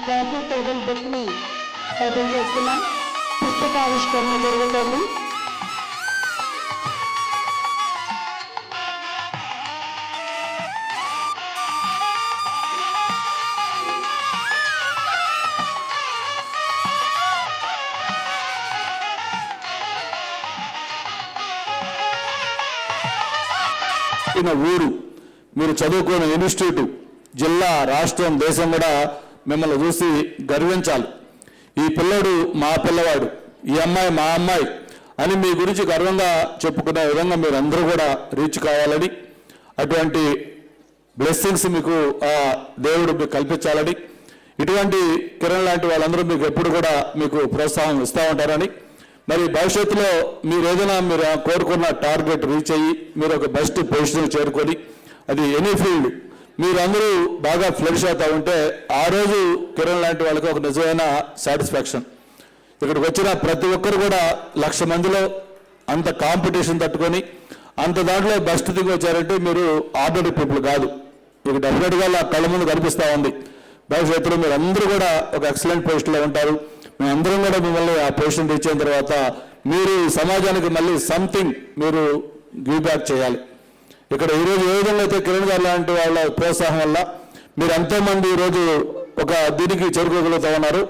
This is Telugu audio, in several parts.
గాంధీ టేబుల్ బుక్ని ఓపెన్ చేస్తున్నాం. పుస్తకావిష్కరణ జరుగుతుంది. ఊరు మీరు చదువుకున్న ఇన్స్టిట్యూట్, జిల్లా, రాష్ట్రం, దేశం కూడా మిమ్మల్ని చూసి గర్వించాలి. ఈ పిల్లడు మా పిల్లవాడు, ఈ అమ్మాయి మా అమ్మాయి అని మీ గురించి గర్వంగా చెప్పుకునే విధంగా మీరు అందరూ కూడా రీచ్ కావాలని, అటువంటి బ్లెస్సింగ్స్ మీకు ఆ దేవుడు మీకు కల్పించాలని, ఇటువంటి కిరణ్ లాంటి వాళ్ళందరూ మీకు ఎప్పుడు కూడా మీకు ప్రోత్సాహం ఇస్తూ ఉంటారని, మరి భవిష్యత్తులో మీరు ఏదైనా మీరు కోరుకున్న టార్గెట్ రీచ్ అయ్యి మీరు ఒక బెస్ట్ పొజిషన్ చేరుకొని, అది ఎనీ ఫీల్డ్ మీరందరూ బాగా ఫ్లరిష్ అవుతూ ఉంటే ఆ రోజు కిరణ్ లాంటి వాళ్ళకి ఒక నిజమైన సాటిస్ఫాక్షన్. ఇక్కడికి వచ్చిన ప్రతి ఒక్కరు కూడా 1,00,000 మందిలో అంత కాంపిటీషన్ తట్టుకొని అంత దాంట్లో బెస్ట్ దిగి వచ్చారంటే మీరు ఆర్డినరీ పీపుల్ కాదు. మీకు డెఫినెట్గా కళ్ళ ముందు కనిపిస్తూ ఉంది. భవిష్యత్తులో మీరు అందరూ కూడా ఒక ఎక్సలెంట్ పొజిషన్లో ఉంటారు. మేమందరం కూడా మిమ్మల్ని ఆ పొజిషన్ రీచ్ అయిన తర్వాత మీరు సమాజానికి మళ్ళీ సంథింగ్ మీరు గివ్ బ్యాక్ చేయాలి. ఇక్కడ ఈరోజు ఏ విధంగా అయితే కిరణ్ గారు లాంటి వాళ్ళ ప్రోత్సాహం వల్ల మీరు ఎంతోమంది ఈరోజు ఒక దీనికి చేరుకోగలుగుతూ ఉన్నారు.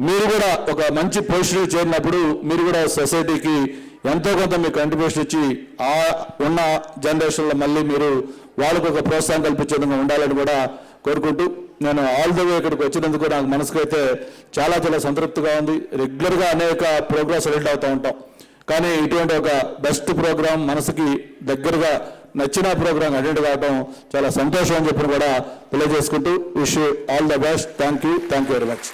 మీరు కూడా ఒక మంచి పొజిషన్ చేరినప్పుడు మీరు కూడా సొసైటీకి ఎంతో కొంత మీకు కంట్రిబ్యూషన్ ఇచ్చి ఆ ఉన్న జనరేషన్లో మళ్ళీ మీరు వాళ్ళకు ఒక ప్రోత్సాహం కల్పించే విధంగా ఉండాలని కూడా కోరుకుంటూ, నేను ఆల్ ద వే ఇక్కడికి వచ్చినందుకు నాకు మనసుకు అయితే చాలా చాలా సంతృప్తిగా ఉంది. రెగ్యులర్గా అనేక ప్రోగ్రామ్స్ అటెండ్ అవుతూ ఉంటాం, కానీ ఇటువంటి ఒక బెస్ట్ ప్రోగ్రామ్ మనసుకి దగ్గరగా నచ్చిన ప్రోగ్రామ్ అటెండ్ కావడం చాలా సంతోషం అని చెప్పి కూడా తెలియజేసుకుంటూ wish all the best. Thank you very much.